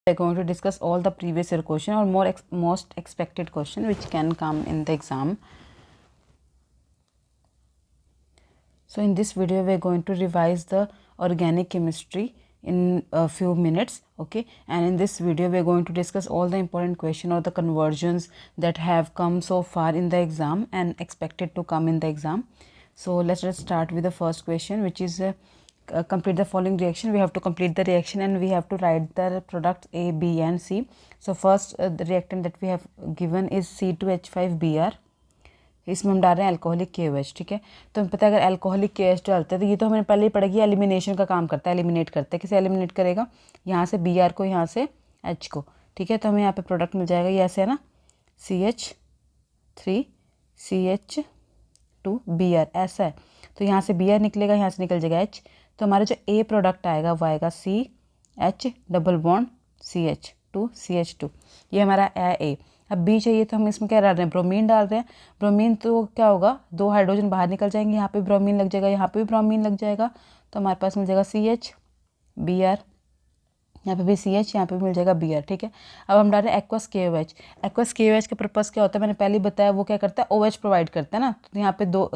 We are going to discuss all the previous year question or most expected question which can come in the exam. So in this video we are going to revise the organic chemistry in a few minutes, okay, and in this video we are going to discuss all the important question or the conversions that have come so far in the exam and expected to come in the exam. So let's just start with the first question, which is complete the following reaction. We have to complete the reaction and we have to write the products A, B and C. So first the reactant that we have given is C2H5Br. इसमें हम डाल रहे हैं alcoholic KOH, ठीक है। तो हमें पता है अगर अल्कोहलिक KOH डालते हैं तो ये तो हमने पहले ही पढ़ा कि एलिमिनेशन का काम करता है, एलिमिनेट करता है। किसे एलिमिनेट करेगा? यहाँ से Br को, यहाँ से H को, ठीक है। तो हमें यहाँ पे प्रोडक्ट मिल जाएगा, ये ऐसे है ना, CH3CH2Br ऐसा है। तो यहाँ से Br निकलेगा, यहाँ से निकल जाएगा H। तो हमारा जो A प्रोडक्ट आएगा वो आएगा CH डबल बॉन्ड CH2, ये हमारा A। अब बी चाहिए तो हम इसमें क्या डाल रहे हैं? ब्रोमीन डाल रहे हैं। ब्रोमीन तो क्या होगा, दो हाइड्रोजन बाहर निकल जाएंगे, यहाँ पे ब्रोमीन लग जाएगा, यहाँ पे भी ब्रोमीन लग जाएगा। तो हमारे पास मिल जाएगा CH Br, यहाँ पे भी CH, यहाँ पे भी मिल जाएगा Br, ठीक है। अब हम डाल रहे हैं एक्वस KOH। एक्वस KOH का पर्पस क्या होता है मैंने पहले बताया, वो क्या करता है? OH प्रोवाइड करता है ना। तो यहाँ पे दो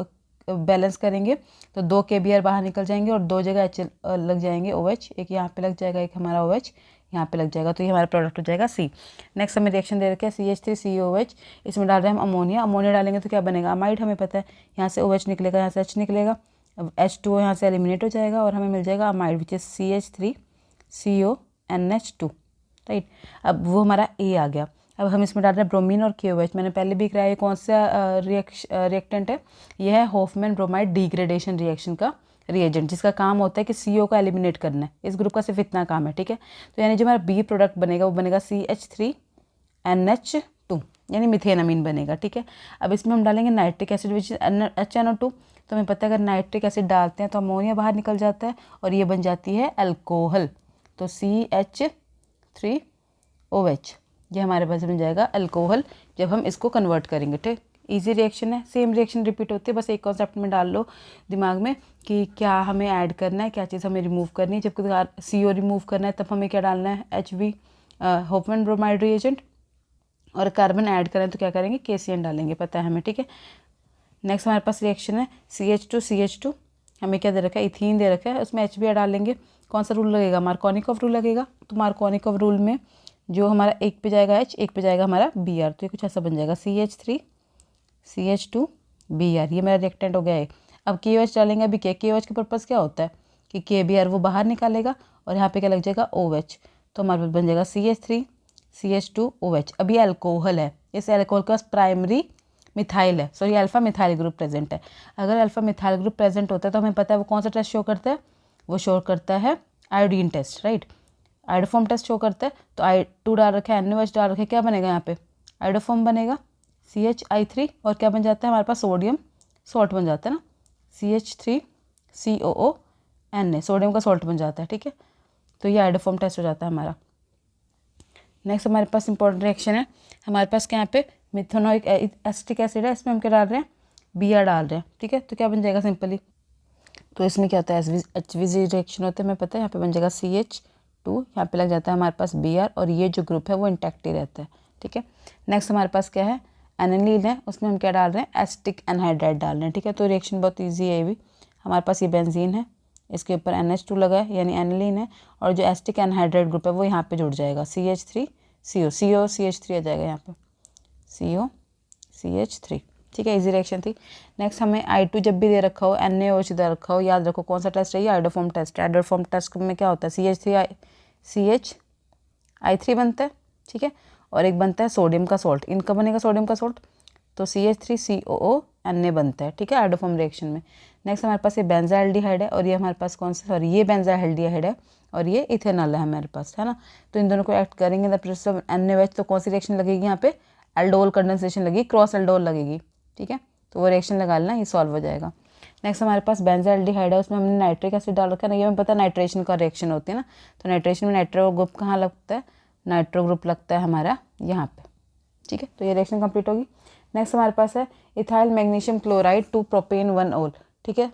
बैलेंस करेंगे तो 2 KBr बाहर निकल जाएंगे और दो जगह H लग जाएंगे OH, एक यहाँ पे लग जाएगा, एक हमारा OH यहाँ पे लग जाएगा। तो ये हमारा प्रोडक्ट हो जाएगा C। नेक्स्ट हमें रिएक्शन दे रखा है CH3COH, इसमें डाल रहे हैं हम अमोनिया। अमोनिया डालेंगे तो क्या बनेगा? अमाइड, हमें पता है। यहाँ से OH निकलेगा, यहाँ से H निकलेगा, अब H2O यहाँ से एलिमिनेट हो जाएगा और हमें मिल जाएगा amide which is CH3CONH2, right. अब वो हमारा A आ गया। अब हम इसमें डाल रहे हैं ब्रोमीन और KOH। मैंने पहले भी कराया, कौन सा रिएक्टेंट है? यह है होफमैन ब्रोमाइड डिग्रेडेशन रिएक्शन का रिएजेंट, जिसका काम होता है कि CO का एलिमिनेट करना है। इस ग्रुप का सिर्फ इतना काम है, ठीक है। तो यानी जो हमारा B प्रोडक्ट बनेगा वो बनेगा CH3NH2, यानी मिथेनामीन बनेगा, ठीक है। अब इसमें हम डालेंगे नाइट्रिक एसिड विच HNO2। तो हमें पता है अगर नाइट्रिक एसिड डालते हैं तो अमोनिया बाहर निकल जाता है और ये बन जाती है अल्कोहल। तो CH3OH, ये हमारे पास मिल जाएगा अल्कोहल जब हम इसको कन्वर्ट करेंगे, ठीक। इजी रिएक्शन है, सेम रिएक्शन रिपीट होती है, बस एक कॉन्सेप्ट में डाल लो दिमाग में कि क्या हमें ऐड करना है, क्या चीज़ हमें रिमूव करनी है। जब CO रिमूव करना है तब हमें क्या डालना है? HB Hofmann bromide reagent. और कार्बन ऐड करें तो क्या करेंगे? KCN डालेंगे, पता है हमें, ठीक है। नेक्स्ट हमारे पास रिएक्शन है CH2CH2, हमें क्या दे रखा है? इथीन दे रखा है, उसमें HB डालेंगे। कौन सा रूल लगेगा? मार्कोनिकॉफ रूल लगेगा। तो मार्कोनिकॉफ रूल में जो हमारा एक पे जाएगा H, एक पे जाएगा हमारा Br, तो ये कुछ ऐसा बन जाएगा CH3CH2Br, ये मेरा रिएक्टेंट हो गया है। अब KOH डालेंगे। अभी KOH का पर्पस क्या होता है कि KBr वो बाहर निकालेगा और यहाँ पे क्या लग जाएगा? OH। तो हमारे पास बन जाएगा CH3CH2OH। अब ये अल्कोहल है, इस अल्कोहल के पास प्राइमरी मिथाइल है, sorry alpha methyl group present है। अगर अल्फा मिथाइल ग्रुप प्रेजेंट होता है तो हमें पता है वो कौन सा टेस्ट शो करता है? वो शो करता है iodine test, right. Iodoform test show करता है। तो I2 डाल रखा है, NaOH डाल रखा है, क्या बनेगा यहाँ पे? आइडोफॉर्म बनेगा CHI3 और क्या बन जाता है हमारे पास? सोडियम सॉल्ट बन जाता है ना, CH3COONA, सोडियम का सॉल्ट बन जाता है, ठीक है। तो ये आइडोफॉर्म टेस्ट हो जाता है हमारा। नेक्स्ट हमारे पास इंपॉर्टेंट रिएक्शन है, हमारे पास क्या यहाँ पे मिथेनोइक एसिटिक एसिड है, इसमें हम क्या डाल रहे हैं? Br डाल रहे हैं, ठीक है। तो क्या बन जाएगा सिंपली? तो इसमें क्या होता है? HVG रिएक्शन होता है, हमें पता है। यहाँ पे बन जाएगा CH2, यहाँ पे लग जाता है हमारे पास Br और ये जो ग्रुप है वो इंटैक्ट ही रहता है, ठीक है। नेक्स्ट हमारे पास क्या है? एनिलीन है, उसमें हम क्या डाल रहे हैं? एसिटिक एनहाइड्राइड डाल रहे हैं, ठीक है। तो रिएक्शन बहुत ईजी है ये भी। हमारे पास ये बेंजीन है, इसके ऊपर NH2 लगा है यानी एनिलीन है, और जो एसिटिक एनहाइड्राइड ग्रुप है वो यहाँ पे जुड़ जाएगा, CH3CO CH3 आ जाएगा यहाँ पे, COCH3, ठीक है। इजी रिएक्शन थी। नेक्स्ट हमें I2 जब भी दे रखा हो, NaOH दे रखा हो, याद रखो कौन सा टेस्ट है? Iodoform test. आइडोफॉर्म टेस्ट में क्या होता है? CH3I3 बनता है, ठीक है, और एक बनता है सोडियम का सॉल्ट। इनका बनेगा सोडियम का सॉल्ट, तो CH3COONA बनता है, ठीक है, आइडोफॉर्म रिएक्शन में। नेक्स्ट हमारे पास ये बेंजाल्डिहाइड है और ये हमारे पास कौन सा? सॉरी, ये बेंजाल्डिहाइड है और ये इथेनॉल है हमारे पास, है ना। तो इन दोनों को एक्ट करेंगे द प्रेजेंस ऑफ NaOH, तो कौन सी रिएक्शन लगेगी यहाँ पे? एल्डोल कंडेंसेशन लगेगी, क्रॉस एल्डोल लगेगी, ठीक है। तो वो रिएक्शन लगा लेना, ये सॉल्व हो जाएगा। नेक्स्ट हमारे पास बेंजाल्डिहाइड है, उसमें हमने नाइट्रिक एसिड डाल रखा है ना, ये हमें पता है नाइट्रेशन का रिएक्शन होती है ना। तो नाइट्रेशन में नाइट्रो ग्रुप कहाँ लगता है? नाइट्रो ग्रुप लगता है हमारा यहाँ पे, ठीक है। तो ये रिएक्शन कंप्लीट होगी। नेक्स्ट हमारे पास है इथाइल मैग्नीशियम क्लोराइड 2 प्रोपेन 1 ओल, ठीक है।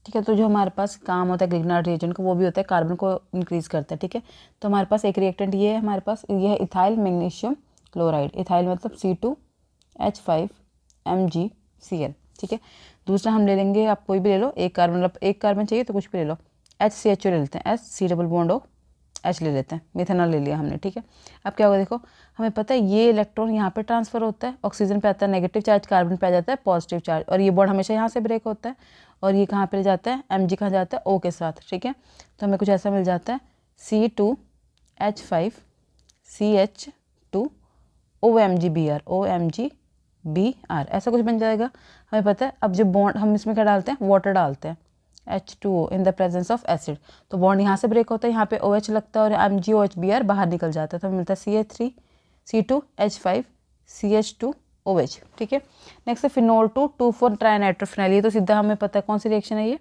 ठीक है। तो जो हमारे पास काम होता है ग्रिग्नार्ड रिएजेंट का वो भी होता है कार्बन को इंक्रीज करता है। ठीक है। तो हमारे पास एक रिएक्टेंट ये है, हमारे पास ये है इथाइल मैग्नीशियम क्लोराइड। इथाइल मतलब C2H5MgCl। ठीक है। दूसरा हम ले लेंगे, आप कोई भी ले लो, एक कार्बन, मतलब एक कार्बन चाहिए तो कुछ भी ले लो, HCHO ले लेते हैं, HC डबल बॉन्ड OH ले लेते हैं, मिथेनॉल ले लिया हमने। ठीक है। अब क्या होगा देखो, हमें पता है ये इलेक्ट्रॉन यहाँ पे ट्रांसफर होता है, ऑक्सीजन पे आता है नेगेटिव चार्ज, कार्बन पे आ जाता है पॉजिटिव चार्ज, और ये बॉन्ड हमेशा यहाँ से ब्रेक होता है, और ये कहाँ पे जाता है, Mg कहाँ जाता है, O के साथ। ठीक है। तो हमें कुछ ऐसा मिल जाता है C2H5CH2OMgBr ऐसा कुछ बन जाएगा। हमें पता है अब जो बॉन्ड हम इसमें क्या डालते हैं, वाटर डालते हैं, H2O in the presence of acid, तो बॉन्ड यहाँ से ब्रेक होता है, यहाँ पे OH लगता है और MgOHBr बाहर निकल जाता है, तो हमें मिलता है C2H5CH2OH। ठीक है। नेक्स्ट है फिनोल 2,2,4 ट्राइनाइट्रोफिनाइल। ये तो सीधा हमें पता है कौन सी रिएक्शन है, ये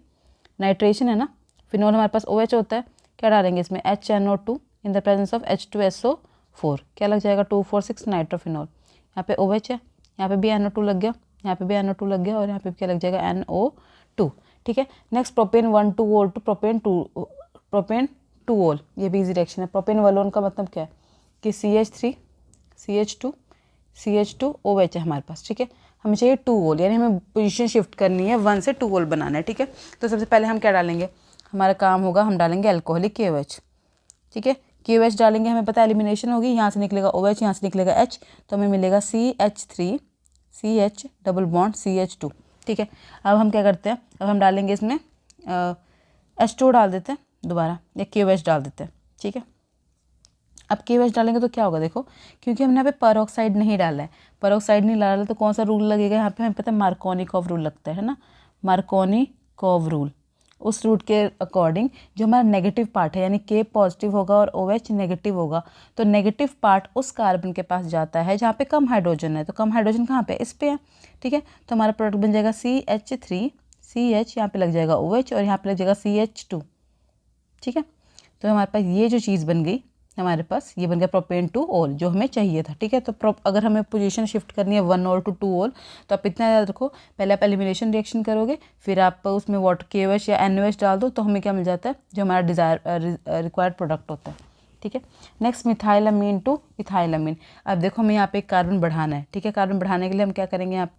नाइट्रेशन है ना। फिनोल हमारे पास OH होता है, क्या डालेंगे इसमें, HNO2 in the presence of H2SO4, क्या लग जाएगा 2,4,6 नाइट्रोफिनोल। यहाँ पे OH है, यहाँ पे भी NO2 लग गया, यहाँ पे भी NO2 लग गया, और यहाँ पे क्या लग जाएगा NO2। ठीक है। Next propane 1,2-ol to propane 2-ol, ये भी इजी रिएक्शन है। प्रोपेन वलोन का मतलब क्या है कि CH3CH2OH है हमारे पास। ठीक है। हमें चाहिए 2-ol, यानी हमें पोजीशन शिफ्ट करनी है, 1 से 2-ol बनाना है। ठीक है। तो सबसे पहले हम क्या डालेंगे, हमारा काम होगा, हम डालेंगे अल्कोहलिक KOH। ठीक है। KOH डालेंगे, हमें पता है एलिमिनेशन होगी, यहाँ से निकलेगा OH, यहाँ से निकलेगा H, तो हमें मिलेगा CH3CH डबल बॉन्ड CH2। ठीक है। अब हम क्या करते हैं, अब हम डालेंगे इसमें H2 डाल देते हैं दोबारा, या KOH डाल देते हैं। ठीक है। अब KOH डालेंगे तो क्या होगा देखो, क्योंकि हमने यहाँ पे परऑक्साइड नहीं डाला है, परऑक्साइड नहीं डाला तो कौन सा रूल लगेगा यहाँ पे, हमें पता है मार्कोनिकॉव रूल लगता है ना, मार्कोनिकॉव रूल। उस रूट के अकॉर्डिंग जो हमारा नेगेटिव पार्ट है, यानी K पॉजिटिव होगा और OH नेगेटिव होगा, तो नेगेटिव पार्ट उस कार्बन के पास जाता है जहाँ पे कम हाइड्रोजन है, तो कम हाइड्रोजन कहाँ पे, इस पे है। ठीक है। तो हमारा प्रोडक्ट बन जाएगा CH3CH, यहाँ पे लग जाएगा OH, और यहाँ पे लग जाएगा CH2। ठीक है। तो हमारे पास ये जो चीज़ बन गई, हमारे पास ये बन गया प्रोपेन 2-ol, जो हमें चाहिए था। ठीक है। तो अगर हमें पोजीशन शिफ्ट करनी है 1-ol टू 2-ol, तो आप इतना याद रखो, पहले आप एलिमिनेशन रिएक्शन करोगे, फिर आप उसमें वाटर KOH या NOH डाल दो, तो हमें क्या मिल जाता है, जो हमारा रिक्वायर्ड प्रोडक्ट होता है। ठीक है। Next methylamine to ethylamine. अब देखो हमें यहाँ पे एक कार्बन बढ़ाना है। ठीक है। कार्बन बढ़ाने के लिए हम क्या करेंगे, आप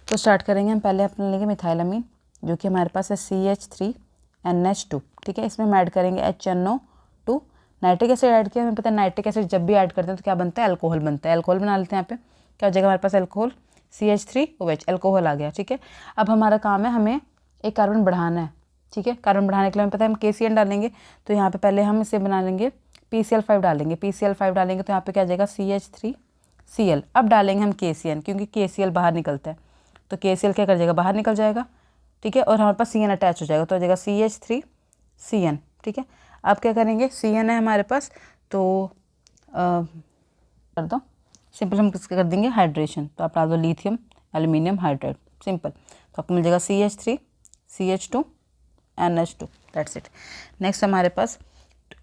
तो स्टार्ट करेंगे, हम पहले अपने लेंगे मिथाइलामीन, जो कि हमारे पास है CH3NH2। ठीक है। इसमें हम ऐड करेंगे HNO2, नाइट्रिक एसिड ऐड किया, हमें पता है नाइट्रिक एसिड जब भी ऐड करते हैं तो क्या बनता है, अल्कोहल बनता है। अल्कोहल बना लेते हैं, यहाँ पे क्या हो जाएगा हमारे पास, अल्कोहल CH3OH, अल्कोहल आ गया। ठीक है। अब हमारा काम है, हमें एक कार्बन बढ़ाना है। ठीक है। कार्बन बढ़ाने के लिए हमें पता है हम KCN डालेंगे, तो यहाँ पे पहले हम इसे बना लेंगे, PCl5 डालेंगे, PCl5 डालेंगे तो यहाँ पे क्या आ जाएगा CH3Cl। अब डालेंगे हम KCN, क्योंकि KCl बाहर निकलता है, तो KCl क्या कर जाएगा, बाहर निकल जाएगा। ठीक है। और हमारे पास CN अटैच हो जाएगा, तो हो जाएगा CH3CN। ठीक है। अब क्या करेंगे, CN है हमारे पास, तो कर दो सिंपल, हम किसका कर देंगे, हाइड्रेशन, तो आप डाल दो लिथियम एल्यूमिनियम हाइड्राइड, सिंपल, तो आपको मिल जाएगा CH3CH2NH2, दैट्स इट। नेक्स्ट हमारे पास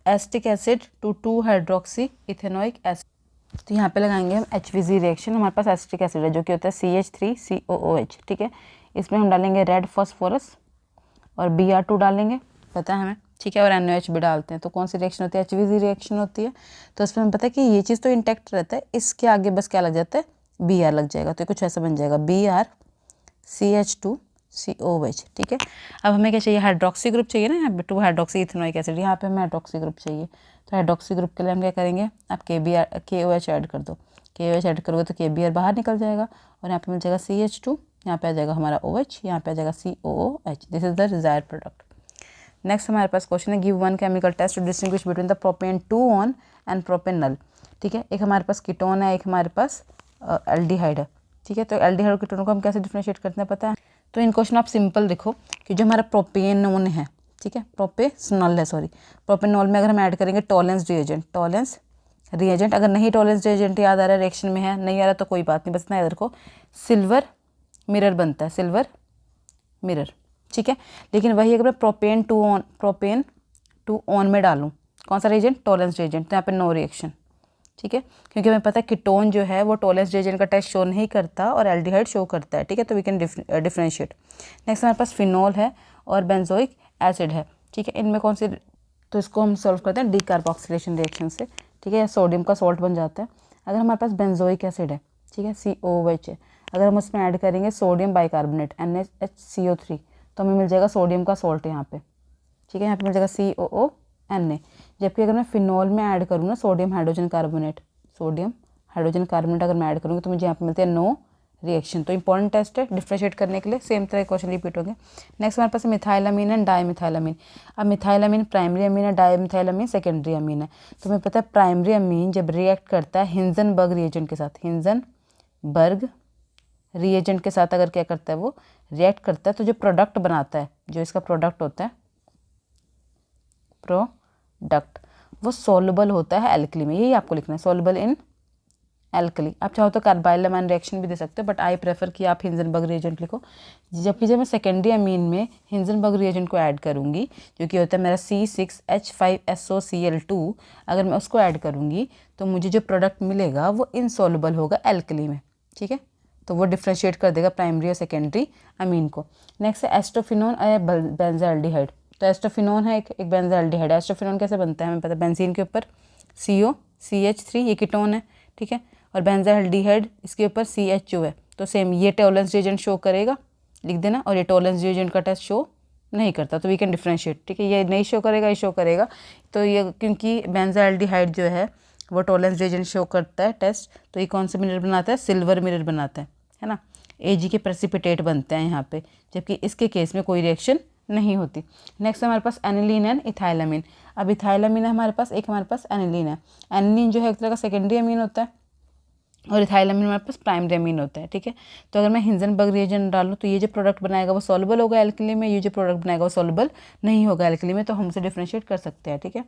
acetic acid to two hydroxy ethanoic acid, तो यहाँ पे लगाएंगे हम HVG रिएक्शन। हमारे पास एसिटिक एसिड है जो कि होता है CH3COOH। ठीक है। इसमें हम डालेंगे रेड फॉस्फोरस और Br2 डालेंगे, पता है हमें। ठीक है। और NOH भी डालते हैं, तो कौन सी रिएक्शन होती है, HVG रिएक्शन होती है। तो इसमें हमें पता है कि ये चीज़ तो इंटैक्ट रहता है, इसके आगे बस क्या लग जाता है, Br लग जाएगा, तो कुछ ऐसा बन जाएगा BrCH2COOH। ठीक है। अब हमें क्या चाहिए, हाइड्रोक्सी ग्रुप चाहिए ना, यहाँ पे 2-हाइड्रोक्सी इथेनोइक एसिड, यहाँ पे हमें हाइड्रोक्सी ग्रुप चाहिए। तो हाइड्रोक्सी ग्रुप के लिए हम क्या करेंगे, आप KOH ऐड कर दो, KOH ऐड करोगे तो KBr बाहर निकल जाएगा, और यहाँ पे मिल जाएगा CH2, यहाँ पे आ जाएगा हमारा OH, यहाँ पे आ जाएगा COOH। This is the desired product. Next हमारे पास क्वेश्चन है, give one chemical test to distinguish between the propane 2-on and propanal. ठीक है। एक हमारे पास कीटोन है, एक हमारे पास एल्डिहाइड है। ठीक है। तो एल्डिहाइड और कीटोन को हम कैसे डिफरेंशिएट करते हैं पता है, तो इन क्वेश्चन आप सिंपल देखो कि जो हमारा प्रोपेनोन है, ठीक है, प्रोपेनॉल है, सॉरी, प्रोपेनॉल में अगर हम ऐड करेंगे टॉलेंस रिएजेंट, अगर नहीं टॉलेंस रिएजेंट याद आ रहा है, रिएक्शन में है, नहीं आ रहा तो कोई बात नहीं, बस ना याद रखो, सिल्वर मिरर बनता है, सिल्वर मिरर। ठीक है। लेकिन वही अगर मैं प्रोपेन टू ऑन में डालूं, कौन सा रिएजेंट, टॉलेंस रिएजेंट, तो यहाँ पे नो रिएक्शन। ठीक है। क्योंकि हमें पता है कीटोन जो है वो टॉलेंस रिएजेंट का टेस्ट शो नहीं करता और एल्डिहाइड शो करता है। ठीक है। तो वी कैन डिफरेंशिएट। नेक्स्ट हमारे पास फिनोल है और बेंजोइक एसिड है, ठीक है। इनमें कौन सी, तो इसको हम सॉल्व करते हैं डीकार्बोक्सिलेशन रिएक्शन से, ठीक है, सोडियम का सॉल्ट बन जाता है। अगर हमारे पास बेंजोइक एसिड है, ठीक है, COOH है, अगर हम उसमें ऐड करेंगे सोडियम बाइकार्बोनेट NaHCO3 तो हमें मिल जाएगा सोडियम का सॉल्ट यहाँ पे, ठीक है, यहाँ पे मिल जाएगा COONA। जबकि अगर मैं फिनॉल में ऐड करूँ ना सोडियम हाइड्रोजन कार्बोनेट अगर मैं ऐड करूँगी तो मुझे यहाँ पे मिलते हैं नो रिएक्शन। तो इंपॉर्टेंट टेस्ट है डिफ्रेंशिएट करने के लिए, सेम तरह क्वेश्चन रिपीट होंगे। नेक्स्ट हमारे पास मिथाइलामीन एंड डाईमिथाइलामीन। अब मिथाइलामीन प्राइमरी अमीन है, डाईमिथाइलामीन सेकेंडरी अमीन है। तो हमें पता है प्राइमरी अमीन जब रिएक्ट करता है हिंजनबर्ग रिएजेंट के साथ अगर क्या करता है वो रिएक्ट करता है तो जो प्रोडक्ट बनाता है, जो इसका प्रोडक्ट होता है प्रोडक्ट, वो सॉल्युबल होता है एल्कली में। यही आपको लिखना है, सॉल्युबल इन एल्कली। आप चाहो तो कार्बाइलमाइन रिएक्शन भी दे सकते हो, बट आई प्रेफर कि आप हिंजनबर्ग रिएजेंट लिखो। जबकि जब मैं सेकेंडरी अमीन में हिंजनबर्ग रिएजेंट को ऐड करूँगी, जो कि होता है मेरा C6H5SOCl2, अगर मैं उसको ऐड करूँगी तो मुझे जो प्रोडक्ट मिलेगा वो इनसॉल्युबल होगा एल्कली में, ठीक है। तो वो डिफ्रेंशिएट कर देगा प्राइमरी और सेकेंडरी अमीन को। नेक्स्ट है एस्टोफिनोन या बेंजाल्डिहाइड। तो एस्टोफिनोन है एक बेंजाल्डिहाइड। एस्टोफिनोन कैसे बनता है हमें पता है, बेंजीन के ऊपर COCH3 ये कीटोन है, ठीक है, और बेंजाल्डिहाइड इसके ऊपर CHO है। तो सेम ये टॉलरेंस रिएजेंट शो करेगा, लिख देना, और ये टॉलरेंस रिएजेंट का टेस्ट शो नहीं करता, तो वी कैन डिफ्रेंशिएट, ठीक है। ये नहीं शो करेगा, ये शो करेगा। तो ये क्योंकि बेंजाल्डिहाइड जो है वो टॉलरेंस रिएजेंट शो करता है टेस्ट, तो ये कौन सा मिनरल बनाता है, सिल्वर मिनरल बनाता है ना। Ag के प्रेसिपिटेट बनते हैं यहाँ पे, जबकि इसके केस में कोई रिएक्शन नहीं होती। नेक्स्ट हमारे पास एनिलीन एंड इथाइलामीन। अब इथाइलामीन है हमारे पास, एक हमारे पास एनिलीन है। एनिलीन जो है एक तरह का सेकेंडरी अमीन होता है और इथाइलामीन हमारे पास प्राइमरी अमीन होता है, ठीक है। तो अगर मैं हिंजनबर्ग रिएजेंट डालूँ तो ये जो प्रोडक्ट बनाएगा वो सॉल्युबल होगा एल्कली में, ये जो प्रोडक्ट बनाएगा वो सॉल्युबल नहीं होगा एल्कली में, तो हम उसे डिफ्रेंशिएट कर सकते हैं, ठीक है।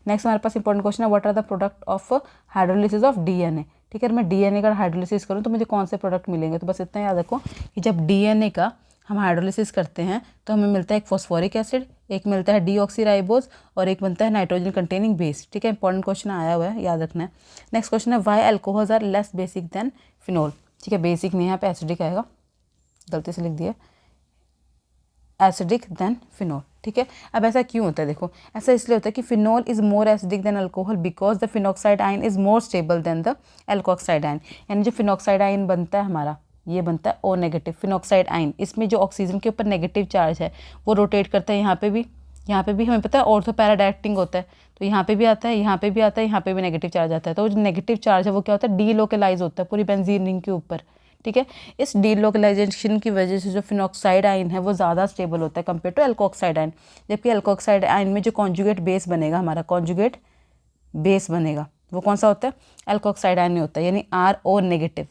नेक्स्ट हमारे पास इंपॉर्टेंट क्वेश्चन है, what are the product of hydrolysis of DNA, ठीक है। मैं DNA का हाइड्रोलिसिस करूँ तो मुझे कौन से प्रोडक्ट मिलेंगे, तो बस इतना याद रखो कि जब DNA का हम हाइड्रोलिसिस करते हैं तो हमें मिलता है एक फॉस्फोरिक एसिड, एक मिलता है डीऑक्सीराइबोज और एक बनता है नाइट्रोजन कंटेनिंग बेस, ठीक है। इंपॉर्टेंट क्वेश्चन आया हुआ है, याद रखना है। नेक्स्ट क्वेश्चन है why alcohols are less basic than phenol, ठीक है। बेसिक नहीं, यहाँ पे एसिडिक आएगा, गलती से लिख दिया, एसिडिक देन फिनॉल, ठीक है। अब ऐसा क्यों होता है, देखो ऐसा इसलिए होता है कि phenol is more acidic then alcohol because the phenoxide ion is more stable then the alkoxide ion. यानी जो फिनॉक्साइड आयन बनता है हमारा, ये बनता है O नेगेटिव फिनॉक्साइड आयन। इसमें जो ऑक्सीजन के ऊपर नेगेटिव चार्ज है वो रोटेट करता है, यहाँ पे भी हमें पता है ऑर्थो पैराडाइरेक्टिंग होता है, तो यहाँ पे भी आता है, यहाँ पे भी आता है, यहाँ पे भी नेगेटिव चार्ज आता है। तो जो नेगेटिव चार्ज है वो क्या होता है, डीलोकलाइज होता है पूरी बेंजीन रिंग के ऊपर, ठीक है। इस डीलोकलाइजेशन की वजह से जो फिनॉक्साइड आयन है वो ज़्यादा स्टेबल होता है कंपेयर टू एल्कोक्साइड आयन। जबकि एल्कोक्साइड आयन में जो कॉन्जुगेट बेस बनेगा, हमारा कॉन्जुगेट बेस बनेगा वो कौन सा होता है, एल्कोक्साइड आयन में होता है, यानी RO नेगेटिव,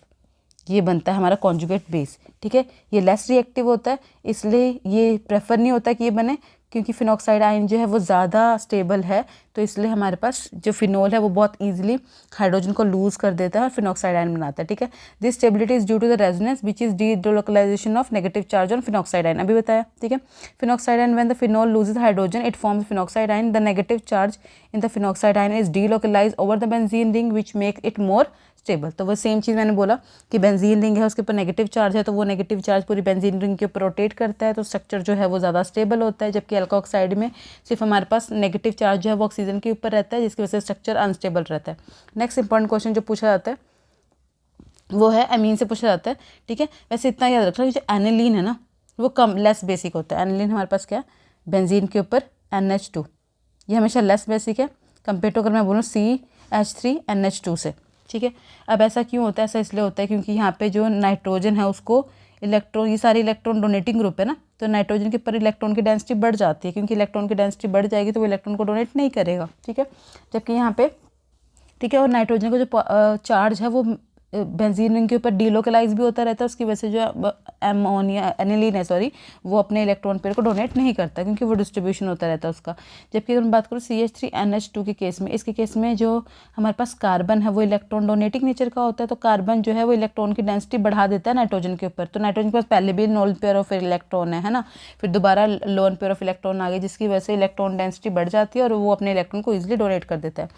ये बनता है हमारा कॉन्जुगेट बेस, ठीक है। ये लेस रिएक्टिव होता है, इसलिए ये प्रेफर नहीं होता कि ये बने, क्योंकि फिनॉक्साइड आयन जो है वो ज़्यादा स्टेबल है, तो इसलिए हमारे पास जो फिनॉल है वो बहुत ईजिली हाइड्रोजन को लूज कर देता है और फिनॉक्साइड आयन बनाता है, ठीक है। This stability is due to the resonance which is delocalization of negative charge on phenoxide ion, अभी बताया, ठीक है। Phenoxide ion when the phenol loses hydrogen it forms phenoxide ion, the negative charge in the phenoxide ion is delocalize over the benzene ring which make it more stable. तो वो same चीज़ मैंने बोला कि benzene ring है उसके ऊपर negative charge है, तो वो नेगेटिव चार्ज पूरी बेंजीन रिंग के ऊपर रोटेट करता है, तो स्ट्रक्चर जो है वो ज़्यादा स्टेबल होता है। जबकि एल्कोक्साइड में सिर्फ हमारे पास नेगेटिव चार्ज जो है वो ऑक्सीजन के ऊपर रहता है, जिसकी वजह से स्ट्रक्चर अनस्टेबल रहता है। नेक्स्ट इंपॉर्टेंट क्वेश्चन जो पूछा जाता है वो है अमीन से पूछा जाता है, ठीक है। वैसे इतना याद रखना कि जो एनिलीन है ना वो कम लेस बेसिक होता है। एनिलीन हमारे पास क्या है, बेंजीन के ऊपर NH2, ये हमेशा लेस बेसिक है कंपेयर टू अगर मैं बोलूँ CH3NH2 से, ठीक है। अब ऐसा क्यों होता है, ऐसा इसलिए होता है क्योंकि यहाँ पे जो नाइट्रोजन है उसको इलेक्ट्रॉन, ये सारे इलेक्ट्रॉन डोनेटिंग ग्रुप है ना, तो नाइट्रोजन के ऊपर इलेक्ट्रॉन की डेंसिटी बढ़ जाती है, क्योंकि इलेक्ट्रॉन की डेंसिटी बढ़ जाएगी तो वो इलेक्ट्रॉन को डोनेट नहीं करेगा, ठीक है। जबकि यहाँ पे, ठीक है, और नाइट्रोजन का जो चार्ज है वो बेंजीन रिंग के ऊपर डीलोकलाइज भी होता रहता है, उसकी वजह से जो एमोनिया एनिलीन है सॉरी वो अपने इलेक्ट्रॉन पेयर को डोनेट नहीं करता, क्योंकि वो डिस्ट्रीब्यूशन होता रहता है उसका। जबकि अगर मैं बात करूँ CH3NH2 के केस में, इसके केस में जो हमारे पास कार्बन है वो इलेक्ट्रॉन डोनेटिंग नेचर का होता है, तो कार्बन जो है वो इलेक्ट्रॉन की डेंसिटी बढ़ा देता है नाइट्रोजन के ऊपर। तो नाइट्रोजन के पास पहले भी लोन पेयर ऑफ इलेक्ट्रॉन है ना, फिर दोबारा लोन पेयर ऑफ इलेक्ट्रॉन आ गए, जिसकी वजह से इलेक्ट्रॉन डेंसिटी बढ़ जाती है और वो अपने इलेक्ट्रॉन को ईजिली डोनेट कर देता है।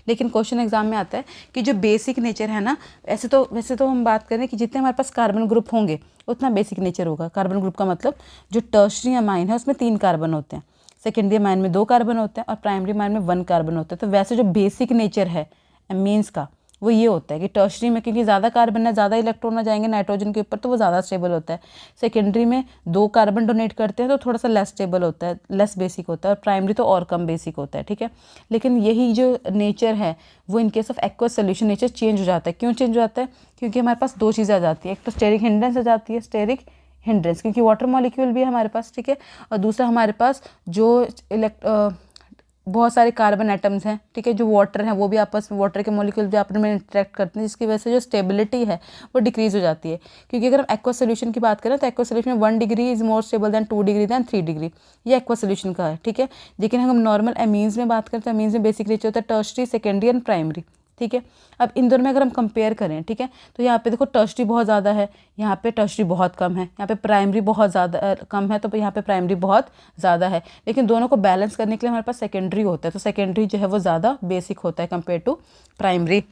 लेकिन क्वेश्चन एग्जाम में आता है कि जो बेसिक नेचर है ना, ऐसे वैसे तो हम बात करें कि जितने हमारे पास कार्बन ग्रुप होंगे उतना बेसिक नेचर होगा। कार्बन ग्रुप का मतलब जो टर्शरी अमाइन है उसमें 3 कार्बन होते हैं, सेकेंडरी अमाइन में 2 कार्बन होते हैं और प्राइमरी अमाइन में 1 कार्बन होता है। तो वैसे जो बेसिक नेचर है अमीन्स का वो ये होता है कि टर्शरी में क्योंकि ज़्यादा कार्बन है, ज़्यादा इलेक्ट्रॉन आ जाएंगे नाइट्रोजन के ऊपर, तो वो ज़्यादा स्टेबल होता है। सेकेंडरी में 2 कार्बन डोनेट करते हैं तो थोड़ा सा लेस स्टेबल होता है, लेस बेसिक होता है, और प्राइमरी तो और कम बेसिक होता है, ठीक है। लेकिन यही जो नेचर है वो इन case of aqueous solution nature change हो जाता है। क्यों चेंज हो जाता है? क्योंकि हमारे पास 2 चीज़ें आ जाती है, एक तो स्टेरिक हिंड्रेंस आ जाती है, स्टेरिक हिंड्रेंस क्योंकि वाटर मॉलिक्यूल भी है हमारे पास, ठीक है। और दूसरा हमारे पास जो बहुत सारे कार्बन एटम्स हैं, ठीक है, जो वाटर हैं वो भी आपस में, वाटर के मॉलिक्यूल भी आपस में इंटरेक्ट करते हैं, जिसकी वजह से जो स्टेबिलिटी है वो डिक्रीज हो जाती है। क्योंकि अगर हम एक्वा सोल्यूशन की बात करें तो एक्वा सोल्यूशन में 1 degree is more stable than 2 degree than 3 degree, ये एक्वा सोल्यूशन का है, ठीक है। लेकिन हम नॉर्मल एमीन्स में बात करते हैं, एमीन्स में बेसिक नेचर होता है टर्शरी, सेकेंडरी एंड प्राइमरी, ठीक है। अब इन दोनों में अगर हम कंपेयर करें, ठीक है, तो यहाँ पे देखो टर्शरी बहुत ज़्यादा है, यहाँ पे टर्शरी बहुत कम है, यहाँ पे प्राइमरी बहुत ज़्यादा कम है, तो यहाँ पे प्राइमरी बहुत ज़्यादा है। लेकिन दोनों को बैलेंस करने के लिए हमारे पास सेकेंडरी होता है, तो सेकेंडरी जो है वो ज़्यादा बेसिक होता है compare to primary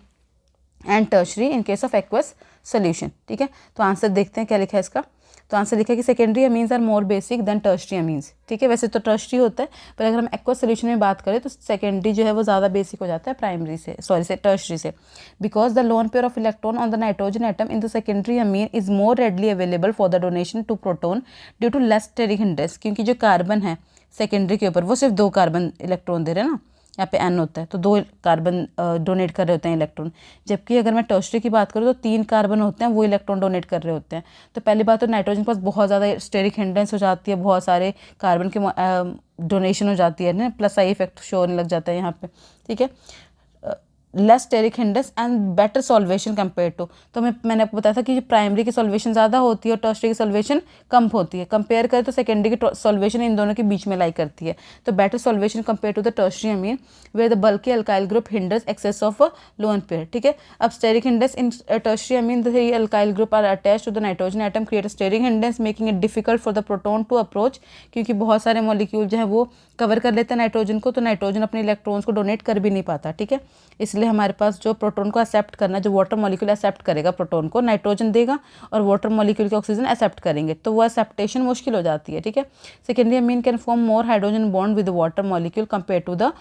and tertiary in case of aqueous solution, ठीक है। तो आंसर देखते हैं क्या लिखा है इसका। तो आंसर लिखा है कि secondary amines are more basic than tertiary amines, ठीक है। वैसे तो टर्शरी होता है, पर अगर हम एक्वस सोल्यूशन में बात करें तो सेकेंडरी जो है वो ज़्यादा बेसिक हो जाता है प्राइमरी से, से टर्शरी से। Because the lone pair of electron on the nitrogen atom in the secondary amine is more readily available for the donation to proton due to less steric hindrance, क्योंकि जो carbon है secondary के ऊपर वो सिर्फ 2 carbon electron दे रहे हैं ना, यहाँ पे एन होता है, तो 2 कार्बन डोनेट कर रहे होते हैं इलेक्ट्रॉन। जबकि अगर मैं टर्शरी की बात करूँ तो 3 कार्बन होते हैं वो इलेक्ट्रॉन डोनेट कर रहे होते हैं। तो पहली बात तो नाइट्रोजन के पास बहुत ज़्यादा स्टेरिक हिंड्रेंस हो जाती है, बहुत सारे कार्बन के डोनेशन हो जाती है ना, प्लस आई इफेक्ट शो होने लग जाता है यहाँ पे, ठीक है। Less steric hindrance and better solvation compare to, तो मैंने आपको बताया था कि प्राइमरी की सॉल्वेशन ज़्यादा होती है और टर्शरी की सॉल्वेशन कम होती है। कंपेयर करें तो सेकेंडरी की सॉल्वेशन इन दोनों के बीच में लाई करती है, तो better solvation compare to the tertiary amine where the bulky alkyl group hinders access of lone pair, ठीक है। अब steric hindrance in tertiary amine the alkyl group are attach to the nitrogen atom create steric hindrance making it difficult for the proton to approach, क्योंकि बहुत सारे molecule जो है वो cover कर लेते हैं नाइट्रोजन को, तो नाइट्रोजन अपने इलेक्ट्रॉन्स को डोनेट कर भी नहीं पाता, ठीक है। इसलिए हमारे पास जो प्रोटॉन को एक्सेप्ट करना, जो वाटर मॉलिक्यूल एक्सेप्ट करेगा प्रोटॉन को, नाइट्रोजन देगा और वाटर मॉलिक्यूल के ऑक्सीजन एक्सेप्ट करेंगे, तो वो एक्सेप्टेशन मुश्किल हो जाती है, ठीक है। Secondary amine can form more hydrogen bond with water molecule compare to the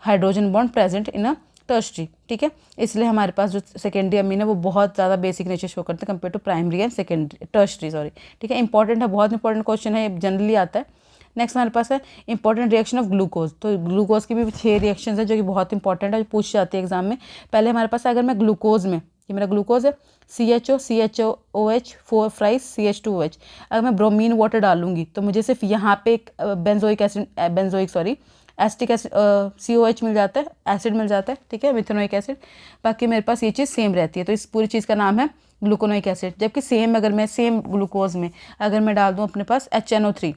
hydrogen bond present in a tertiary, ठीक है। इसलिए हमारे पास जो सेकेंडरी अमीन है वो बहुत ज़्यादा बेसिक नेचर शो करते हैं compare to primary and secondary tertiary, sorry, ठीक है। इंपॉर्टेंट है, बहुत इंपॉर्टेंट क्वेश्चन है, जनरली आता है। नेक्स्ट हमारे पास है इंपॉर्टेंट रिएक्शन ऑफ ग्लूकोज, तो ग्लूकोज की भी 6 रिएक्शंस है जो कि बहुत इंपॉर्टेंट है, जो पूछ जाती है एग्जाम में। पहले हमारे पास अगर मैं ग्लूकोज में, ये मेरा ग्लूकोज है, CHO OH 4 CH2OH, अगर मैं ब्रोमीन वाटर डालूंगी तो मुझे सिर्फ यहाँ पे एक एसिटिक एसिड COH मिल जाता है, एसिड मिल जाता है, ठीक है, मिथेनोइक एसिड। बाकी मेरे पास ये चीज़ सेम रहती है, तो इस पूरी चीज़ का नाम है ग्लूकोनोइक एसिड। जबकि सेम अगर मैं सेम ग्लूकोज में अगर मैं डाल दूँ अपने पास HNO3,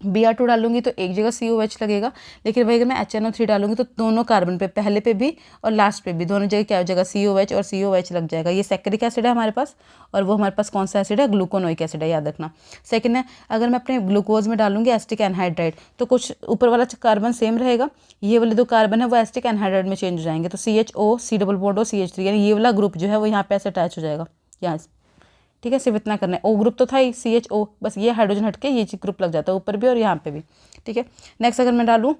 Br2 डालूंगी तो एक जगह COH लगेगा, लेकिन वही अगर मैं HNO3 डालूंगी तो दोनों कार्बन पे, पहले पे भी और लास्ट पे भी, दोनों जगह क्या हो जाएगा, COH और COH लग जाएगा। ये सैकरिक एसिड है हमारे पास, और वो हमारे पास कौन सा एसिड है, ग्लूकोनोइक एसिड है, याद रखना। सेकंड है, अगर मैं अपने ग्लूकोज में डालूंगी एसिटिक एनहाइड्राइड, तो कुछ ऊपर वाला कार्बन सेम रहेगा, ये वाले 2 कार्बन है वो एसिटिक एनहाइड्राइड में चेंज हो जाएंगे, तो CHO C डबल बॉन्ड और CH3, यानी ये वाला ग्रुप जो है वो यहाँ पे ऐसे अटैच हो जाएगा यहाँ, ठीक है। सिर्फ इतना करना है, O ग्रुप तो था ही CHO, बस ये हाइड्रोजन हटके ये ग्रुप लग जाता है ऊपर भी और यहाँ पे भी, ठीक है। नेक्स्ट अगर मैं डालूँ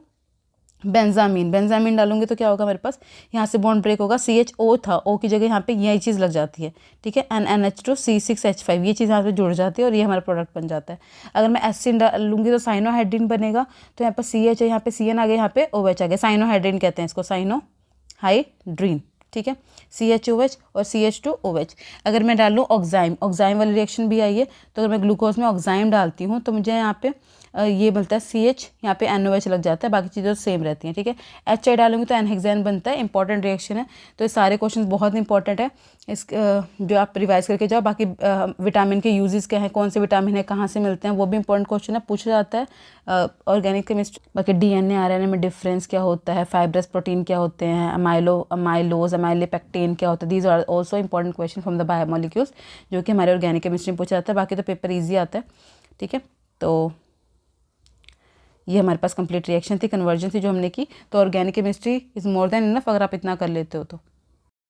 बेंजामीन डालूंगी तो क्या होगा, मेरे पास यहाँ से बॉन्ड ब्रेक होगा, CHO था, O की जगह यहाँ पे यही चीज़ लग जाती है, ठीक है, NH2 C6H5, ये चीज़ यहाँ पे जुड़ जाती है और ये हमारा प्रोडक्ट बन जाता है। अगर मैं एसिड डालूंगी तो साइनोहाइड्रीन बनेगा, तो यहाँ पर CH है, यहाँ पे CN आ गया, यहाँ पे OH आ गया, साइनोहाइड्रीन कहते हैं इसको, साइनोहाइड्रीन, ठीक है, CHOH और CH2OH। अगर मैं डाल लूँ ऑक्साइम वाली रिएक्शन भी आई है, तो अगर मैं ग्लूकोज में ऑक्साइम डालती हूँ तो मुझे यहाँ पे ये मिलता है CH, यहाँ पे NOH लग जाता है, बाकी चीज़ें सेम रहती हैं, ठीक है। HI डालूंगी तो एनहेक्सेन बनता है, इंपॉर्टेंट रिएक्शन है। तो ये सारे क्वेश्चन बहुत इंपॉर्टेंट है, इस जो आप रिवाइज करके जाओ। बाकी विटामिन के यूजेस क्या हैं, कौन से विटामिन है, कहाँ से मिलते हैं, वो भी इंपॉर्टेंट क्वेश्चन है, पूछा जाता है ऑर्गेनिक केमिस्ट्री। बाकी DNA RNA में डिफरेंस क्या होता है, फाइब्रस प्रोटीन क्या होते हैं, अमाइलोज अमाइलोपेक्टिन क्या होता है, these are also important question from the biomolecules, जो कि हमारे ऑर्गेनिक केमिस्ट्री में पूछा जाता है। बाकी तो पेपर ईजी आता है, ठीक है। तो ये हमारे पास कंप्लीट रिएक्शन थी, कन्वर्जन थी जो हमने की। तो organic chemistry is more than enough अगर आप इतना कर लेते हो तो।